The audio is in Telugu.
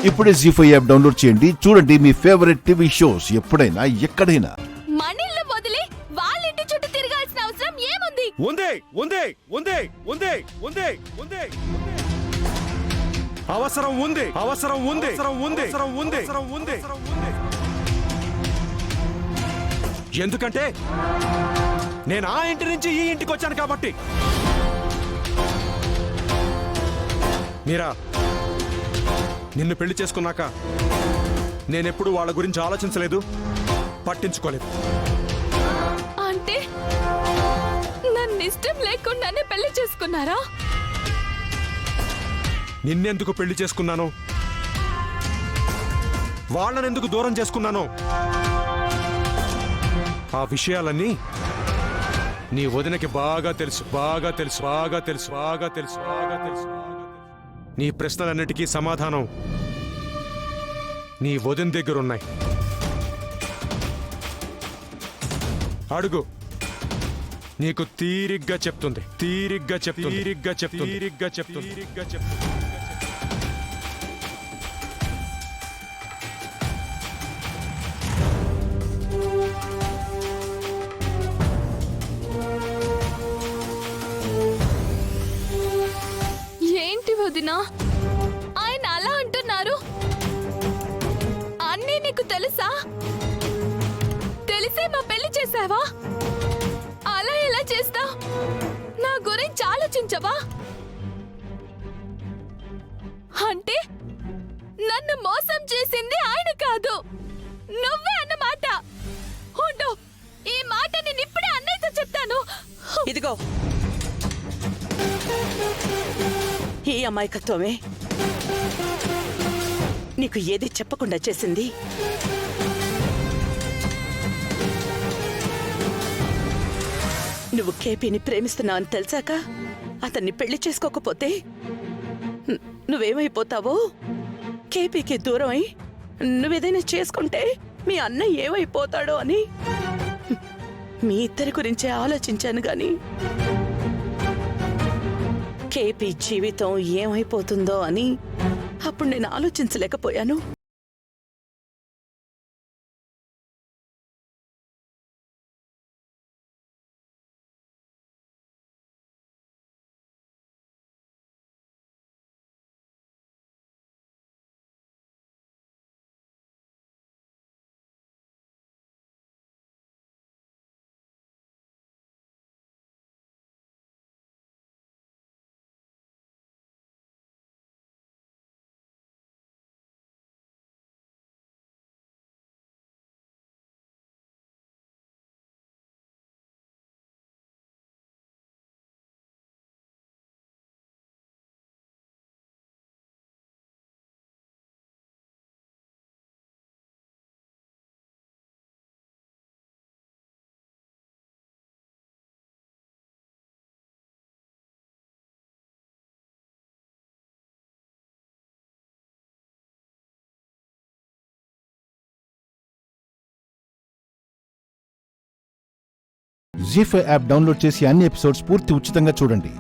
ఇప్పుడే జీ5 యాప్ డౌన్లోడ్ చేయండి. చూడండి మీ ఫేవరెట్ టీవీ షోస్ ఎప్పుడైనా ఎక్కడైనా. మనీళ్ళు వదిలి వాళ్ళ ఇంటి చుట్టూ తిరగాల్సిన అవసరం ఏముంది? ఉంది ఉంది ఉంది ఉంది ఉంది ఉంది అవసరం ఉంది అవసరం ఉంది అవసరం ఉంది అవసరం ఉంది అవసరం ఉంది. ఎందుకంటే నేను ఆ ఇంటి నుంచి ఈ ఇంటికి వచ్చాను కాబట్టి. మీరా, నిన్ను పెళ్లి చేసుకున్నాక నేనెప్పుడు వాళ్ళ గురించి ఆలోచించలేదు, పట్టించుకోలేదు. అంటే నన్ను ఇష్టం లేకుండానే పెళ్లి చేసుకున్నారా? నిన్నెందుకు పెళ్లి చేసుకున్నాను, వాళ్ళనెందుకు దూరం చేసుకున్నాను, ఆ విషయాలన్నీ నీ వదినకి బాగా తెలుసు, బాగా తెలుసు, బాగా తెలుసు, బాగా తెలుసు, బాగా తెలుసు. నీ ప్రశ్నలన్నిటికీ సమాధానం నీ వదిన దగ్గరున్నాయి. అడుగు, నీకు తీరిగ్గా చెప్తుంది, తీరిగ్గా చెప్తుంది, తీరిగ్గా చెప్తుంది, తీరిగ్గా చెప్తుంది, తీరిగ్గా చెప్తుంది. ఏంటి వదినా ఆయన అలా అంటున్నారు? అన్నీ నీకు తెలుసా? తెలిసే మా పెళ్లి చేసావా? అలా ఎలా చేస్తా? నా గురించి ఆలోచించవా? అంటే నన్ను మోసం చేసింది ఆయన కాదు, నువ్వే అన్నమాట. ఉండు, ఈ మాట నేను ఇప్పుడే అన్నయ్యతో చెప్తాను. ఇదిగో ఈ అమాయకత్వమే నీకు ఏది చెప్పకుండా చేసింది. నువ్వు కేపీని ప్రేమిస్తున్నావు అని తెలిసాక అతన్ని పెళ్లి చేసుకోకపోతే నువ్వేమైపోతావో, కేపీకి దూరమై నువ్వేదైనా చేసుకుంటే మీ అన్న ఏమైపోతాడో అని మీ ఇద్దరి గురించే ఆలోచించాను గాని కేపీ జీవితం ఏమైపోతుందో అని అప్పుడు నేను ఆలోచించలేకపోయాను. జీ5 యాప్ డౌన్లోడ్ చేసి అన్ని ఎపిసోడ్స్ పూర్తి ఉచితంగా చూడండి.